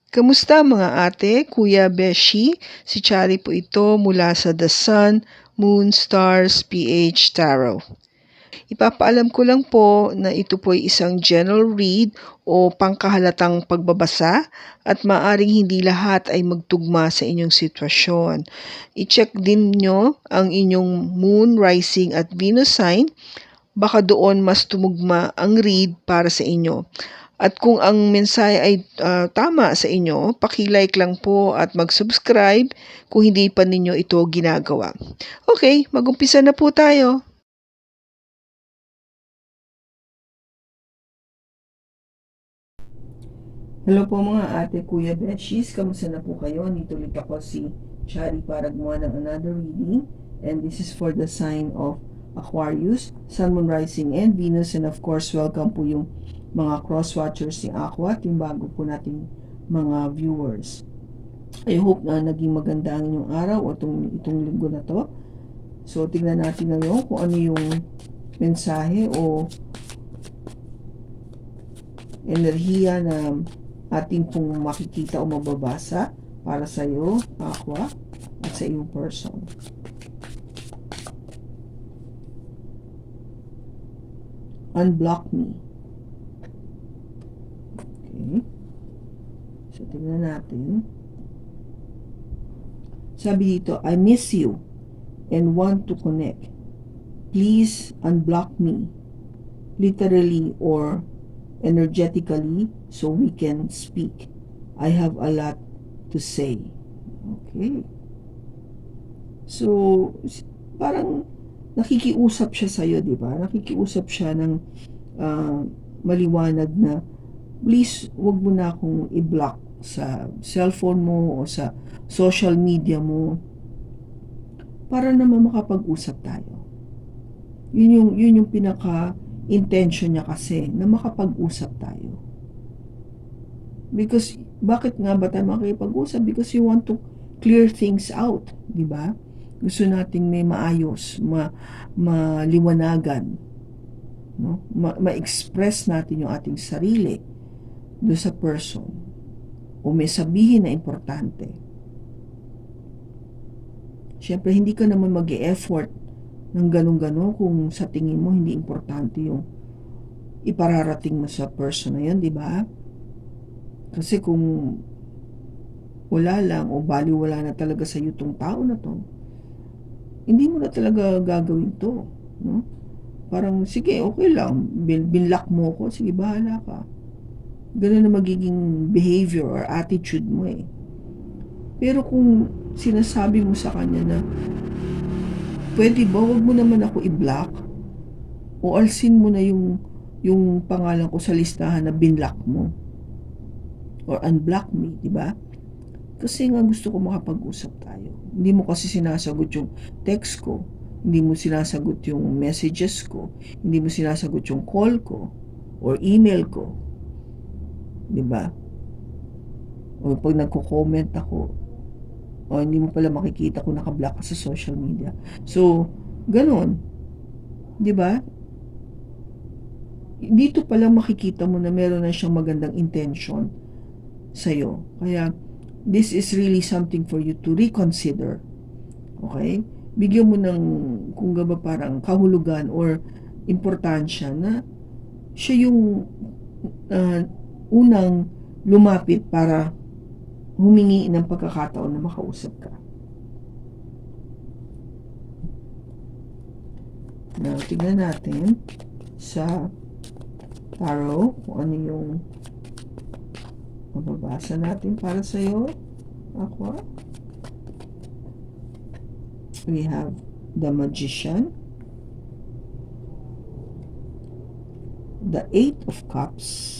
Kamusta mga ate, kuya, beshi? Si Chari po ito mula sa The Sun, Moon, Stars, PH Tarot. Ipapaalam ko lang po na ito po ay isang general read o pangkahalatang pagbabasa at maaring hindi lahat ay magtugma sa inyong sitwasyon. I-check din nyo ang inyong Moon, Rising at Venus sign. Baka doon mas tumugma ang read para sa inyo. At kung ang mensahe ay tama sa inyo, paki-like lang po at mag-subscribe kung hindi pa ninyo ito ginagawa. Okay, mag-umpisa na po tayo. Hello po mga ate, kuya, beshies. Kamusta na po kayo? Nito ulit ako si Chari para gumawa ng another reading. And this is for the sign of Aquarius, Sun, Moon, Rising, and Venus. And of course, welcome po yung mga cross-watchers ni Aqua at yung bago po nating mga viewers. I hope na naging maganda ang inyong araw o itong linggo na to. So, tingnan natin ngayon kung ano yung mensahe o enerhiya na ating pong makikita o mababasa para sa iyo, Aqua, at sa iyong person. Unblock me. Okay. So, tingnan natin. Sabi dito, I miss you and want to connect. Please unblock me, literally or energetically, so we can speak. I have a lot to say. Okay. So, parang nakikiusap siya sa'yo, di ba? Nakikiusap siya ng maliwanag na, please, wag mo na akong i-block sa cellphone mo o sa social media mo para naman makapag-usap tayo. Yun yung pinaka-intention niya kasi, na makapag-usap tayo. Because, bakit nga ba tayo makipag-usap? Because you want to clear things out, di ba? Gusto nating may maayos, maliwanagan, no? Ma-express natin yung ating sarili do sa person o may sabihin na importante. Siyempre, hindi ka naman mag-e-effort ng ganun-ganon kung sa tingin mo hindi importante yung ipararating mo sa person na yun, di ba? Kasi kung wala lang o baliwala na talaga sa iyo tong tao na to, hindi mo na talaga gagawin to, no? Parang, sige, okay lang, binlock mo ko, sige, bahala ka. Ganun na magiging behavior or attitude mo eh. Pero kung sinasabi mo sa kanya na, pwede ba, wag mo naman ako i-block o alsin mo na yung pangalan ko sa listahan na binlock mo or unblock me, di ba? Kasi nga gusto ko makapag-usap tayo. Hindi mo kasi sinasagot yung text ko, hindi mo sinasagot yung messages ko, hindi mo sinasagot yung call ko or email ko, di ba? O pag nagko-comment ako, o hindi mo pala makikita kung naka-block ka sa social media. So, ganun, di ba? Dito pala makikita mo na meron na siyang magandang intention sa'yo. Kaya, this is really something for you to reconsider. Okay? Bigyan mo ng, kung ba parang kahulugan or importansya na siya yung unang lumapit para humingi ng pagkakataon na makausap ka. Now, tignan natin sa tarot kung ano yung mababasa natin para sa iyo, Aqua. We have the Magician, the Eight of Cups,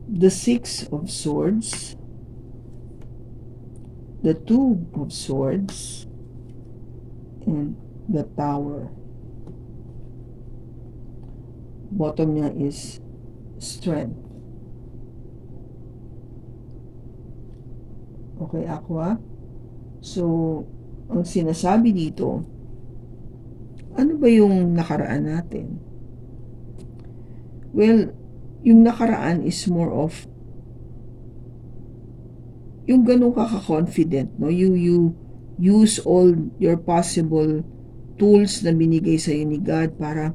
the Six of Swords, the Two of Swords, and the Tower. Bottom niya is Strength. Okay, Aqua? So, ang sinasabi dito, ano ba yung nakaraan natin? Well, yung nakaraan is more of yung ganun ka ka-confident, no? You use all your possible tools na binigay sa'yo ni God para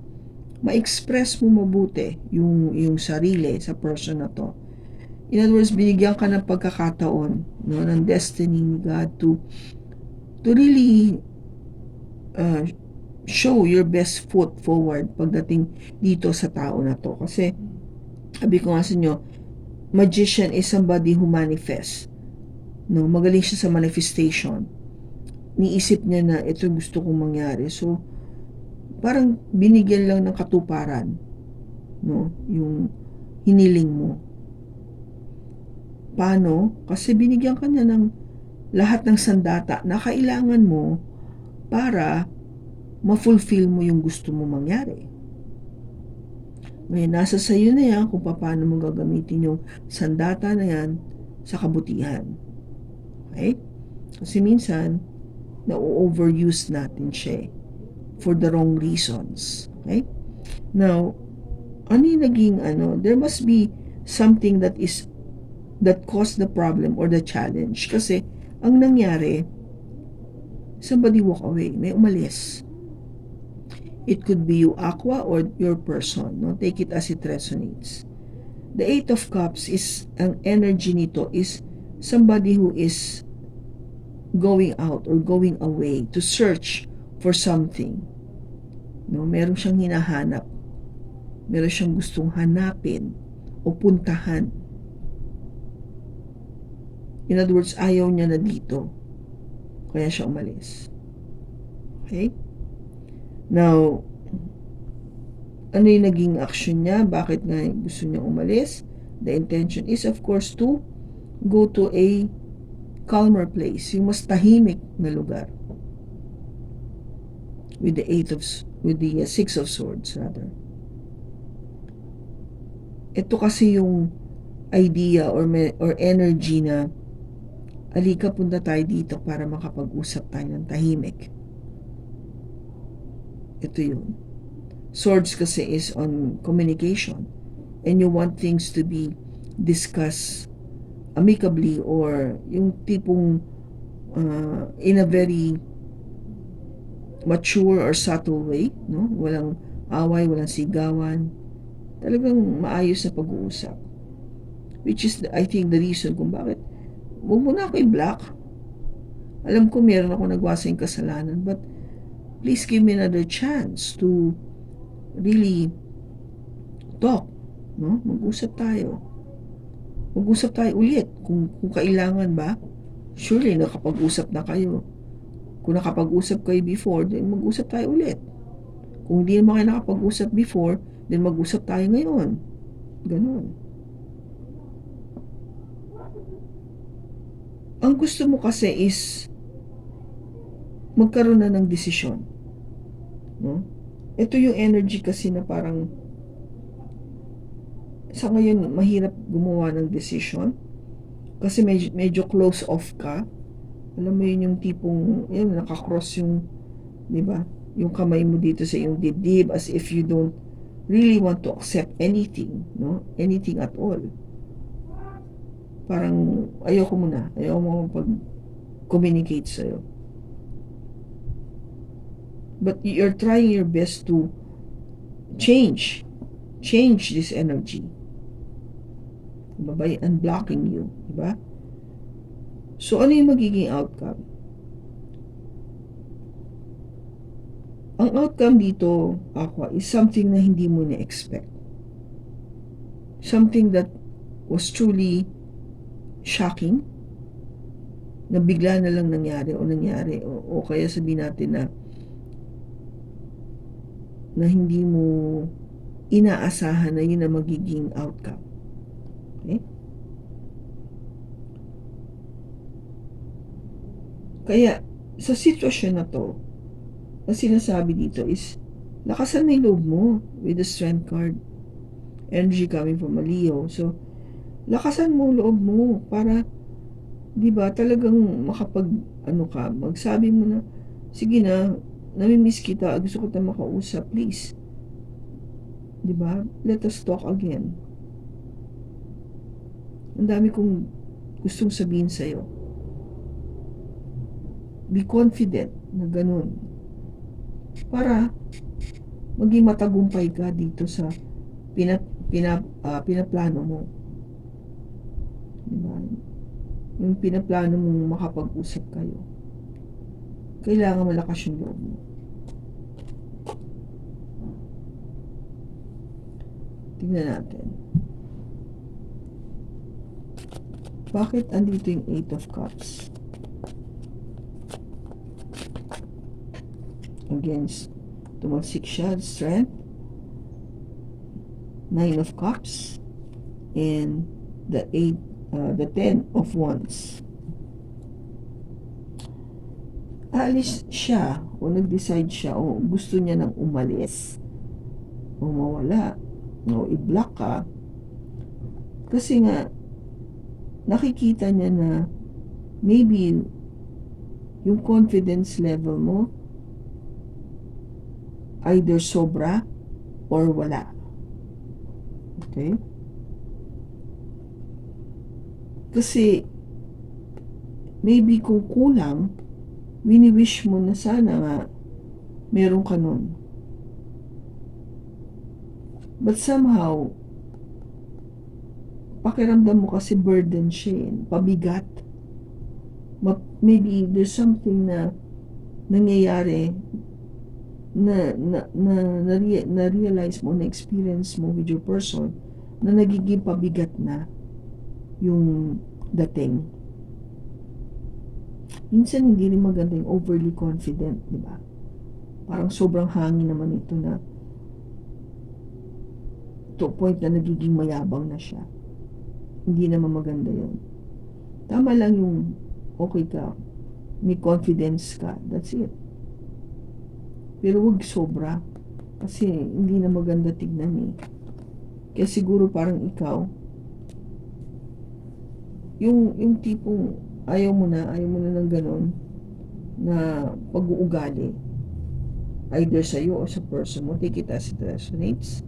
ma-express mo mabuti yung sarili sa person na to. In other words, binigyan ka ng pagkakataon, no, ng destiny ni God to really uh, show your best foot forward pagdating dito sa tao na to. Kasi sabi ko nga sa inyo, magician is somebody who manifests. No, magaling siya sa manifestation. Niisip niya na ito gusto kong mangyari. So, parang binigyan lang ng katuparan, no, yung hiniling mo. Paano? Kasi binigyan ka niya ng lahat ng sandata na kailangan mo para ma-fulfill mo yung gusto mo mangyari. Ngayon, nasa sayo na yan kung paano mo gagamitin yung sandata na yan sa kabutihan. Okay? Kasi minsan, na-overuse natin siya for the wrong reasons. Okay? Now, ano yung naging there must be something that caused the problem or the challenge. Kasi, ang nangyari, somebody walk away, may umalis. It could be you, Aqua, or your person. No? Take it as it resonates. The Eight of Cups is, ang energy nito is somebody who is going out or going away to search for something. No? Meron siyang hinahanap. Meron siyang gustong hanapin o puntahan. In other words, ayaw niya na dito. Kaya siya umalis. Okay? Now, ano yung naging action niya? Bakit nga gusto niya umalis? The intention is, of course, to go to a calmer place, yung mas tahimik na lugar. With the Six of Swords, rather. Ito kasi yung idea or energy na alika, punta tayo dito para makapag-usap tayo ng tahimik. Ito yun. Swords kasi is on communication. And you want things to be discussed amicably or yung tipong in a very mature or subtle way. No? Walang away, walang sigawan. Talagang maayos na pag-uusap. Which is, I think, the reason kung bakit huwag mo na ako i-block. Alam ko meron ako nagwasang kasalanan, but please give me another chance to really talk. No? Mag-usap tayo. Mag-usap tayo ulit. Kung kailangan ba, surely nakapag-usap na kayo. Kung nakapag-usap kayo before, then mag-usap tayo ulit. Kung hindi naman kayo nakapag-usap before, then mag-usap tayo ngayon. Ganun. Ang gusto mo kasi is magkaroon na ng desisyon. No? Ito yung energy kasi na parang sa ngayon mahirap gumawa ng decision kasi medyo close off ka. Alam mo yun yung tipong yun, nakakross yung, di ba, yung kamay mo dito sa yung dibdib as if you don't really want to accept anything, no? Anything at all. Parang ayoko muna, ayoko mo pag-communicate sa'yo. But you're trying your best to change this energy. Diba? By unblocking you, diba? So, ano yung magiging outcome? Ang outcome dito, Aqua, is something na hindi mo na-expect. Something that was truly shocking, na bigla na lang nangyari o kaya sabihin natin na hindi mo inaasahan na yun ang magiging outcome. Okay? Kaya, sa sitwasyon na to, ang sinasabi dito is, lakasan na yung loob mo with the Strength card. Energy coming from a Leo. So, lakasan mo loob mo para, di ba, talagang magsabi mo na, sige na, namimiss kita, gusto ko tayo makausap, please. Di ba? Let us talk again. Ang dami kong gustong sabihin sa'yo. Be confident na ganun. Para maging matagumpay ka dito sa pinaplano mo. Diba? Yung pinaplano mong makapag-usap kayo. Kailangan malakas yung loob mo. Tingnan natin. Bakit andito yung 8 of Cups? Against, tumagsik siya, strength. 9 of Cups. And the 10 of Wands. Alis siya o nag-decide siya o gusto niya nang umalis o mawala o i-block ka kasi nga nakikita niya na maybe yung confidence level mo either sobra or wala. Okay? Kasi maybe kung kulang, wini-wish mo na sana nga meron ka nun. But somehow, pakiramdam mo kasi burden siya, pabigat. Maybe there's something na nangyayari na realize mo, na experience mo with your person na nagiging pabigat na yung dating. Minsan hindi rin maganda yung overly confident, di ba? Parang sobrang hangin naman ito na to point na nagiging mayabang na siya. Hindi naman maganda yun. Tama lang yung okay ka, may confidence ka, that's it. Pero huwag sobra kasi hindi na maganda tignan eh. Kaya siguro parang ikaw yung tipong ayaw mo na ng ganon na pag-uugali either sa'yo o sa person mo. Take it as it resonates.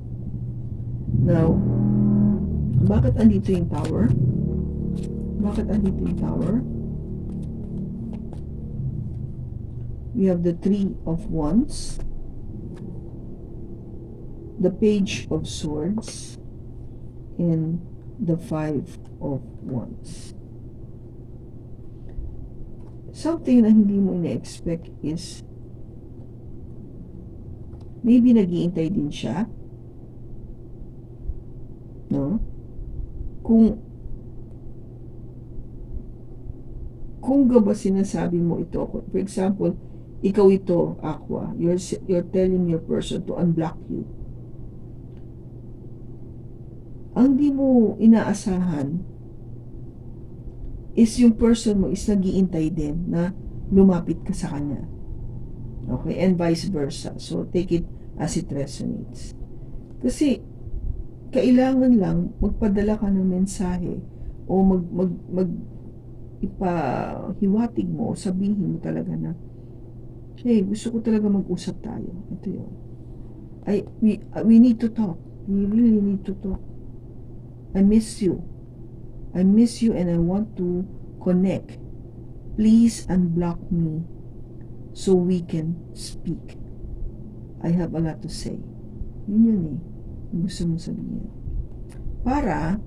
Now, bakit andito yung Tower? Bakit andito yung Tower? We have the 3 of Wands, the Page of Swords, and the 5 of Wands. Something na hindi mo ina-expect is maybe nag-iintay din siya, no? Kung ba sinasabi mo ito, for example, ikaw ito, Aqua, you're telling your person to unblock you. Ang di mo inaasahan is yung person mo is nag-iintay din na lumapit ka sa kanya. Okay? And vice versa. So, take it as it resonates. Kasi, kailangan lang magpadala ka ng mensahe o ipahiwatig mo o sabihin mo talaga na, hey, gusto ko talaga mag-usap tayo. Ito yun. We need to talk. We really need to talk. I miss you. I miss you and I want to connect. Please unblock me so we can speak. I have a lot to say. Yun eh. Gusto mong sabihin. Para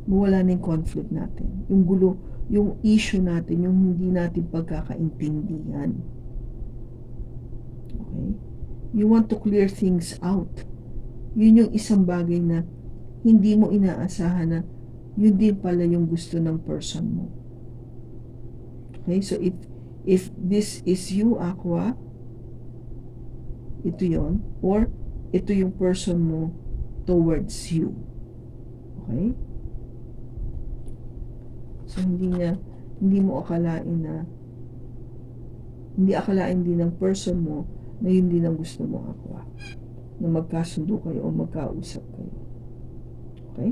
mawala na yung conflict natin. Yung gulo, yung issue natin, yung hindi natin pagkakaintindihan. Okay? You want to clear things out. Yun yung isang bagay na hindi mo inaasahan na yun din pala yung gusto ng person mo. Okay? So, if this is you, Aqua, ito yon, or ito yung person mo towards you. Okay? So, hindi mo akalain na, hindi akalain din ng person mo na yun din ang gusto mo, Aqua. Na magkasundo kayo o magkausap kayo. Okay?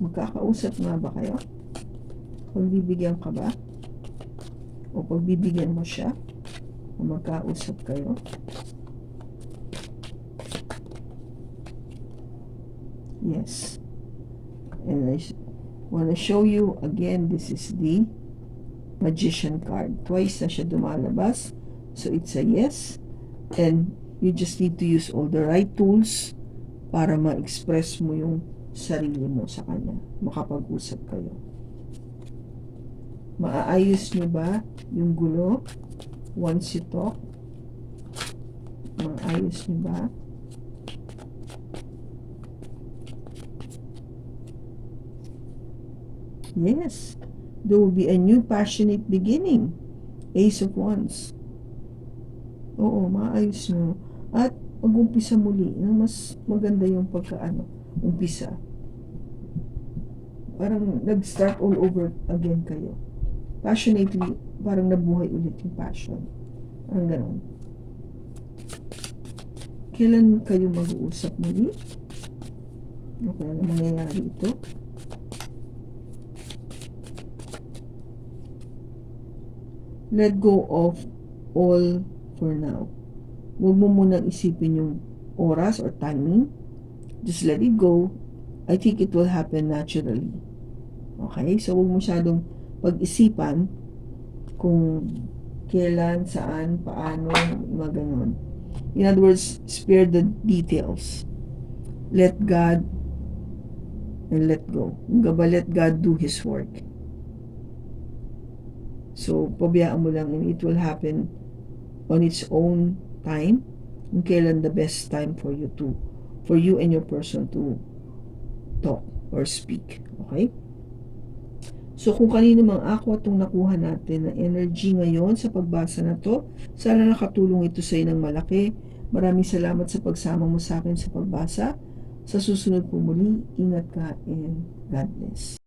Magkakausap nga ba kayo? Pagbibigyan ka ba? pagbibigyan mo siya, kung magkausap kayo. Yes. And I want to show you again, this is the Magician card. Twice na siya dumalabas. So it's a yes. And you just need to use all the right tools para ma-express mo yung sarili mo sa kanya. Makapag-usap kayo. Maaayos nyo ba yung gulo once you talk? Maayos nyo ba? Yes. There will be a new passionate beginning. Ace of Wands. Oo, maayos nyo. At mag-umpisa muli ng mas maganda yung umpisa. Parang nag-start all over again kayo. Passionately, parang nabuhay ulit yung passion. Parang gano'n. Kailan kayo mag-uusap muli? Ano kaya na mangyayari ito? Let go of all for now. Huwag mo munang isipin yung oras or timing. Just let it go. I think it will happen naturally. Okay? So, huwag masyadong pag-isipan kung kailan, saan, paano, mga ganun. In other words, spare the details. Let God and let go. Let God do His work. So, pabayaan mo lang and it will happen on its own time. Kung kailan the best time for you and your person to talk or speak. Okay? So, kung kanino mang ako itong nakuha natin na energy ngayon sa pagbasa na to, sana nakatulong ito sa inyo ng malaki. Maraming salamat sa pagsama mo sa akin sa pagbasa. Sa susunod po muli, ingat ka and God bless.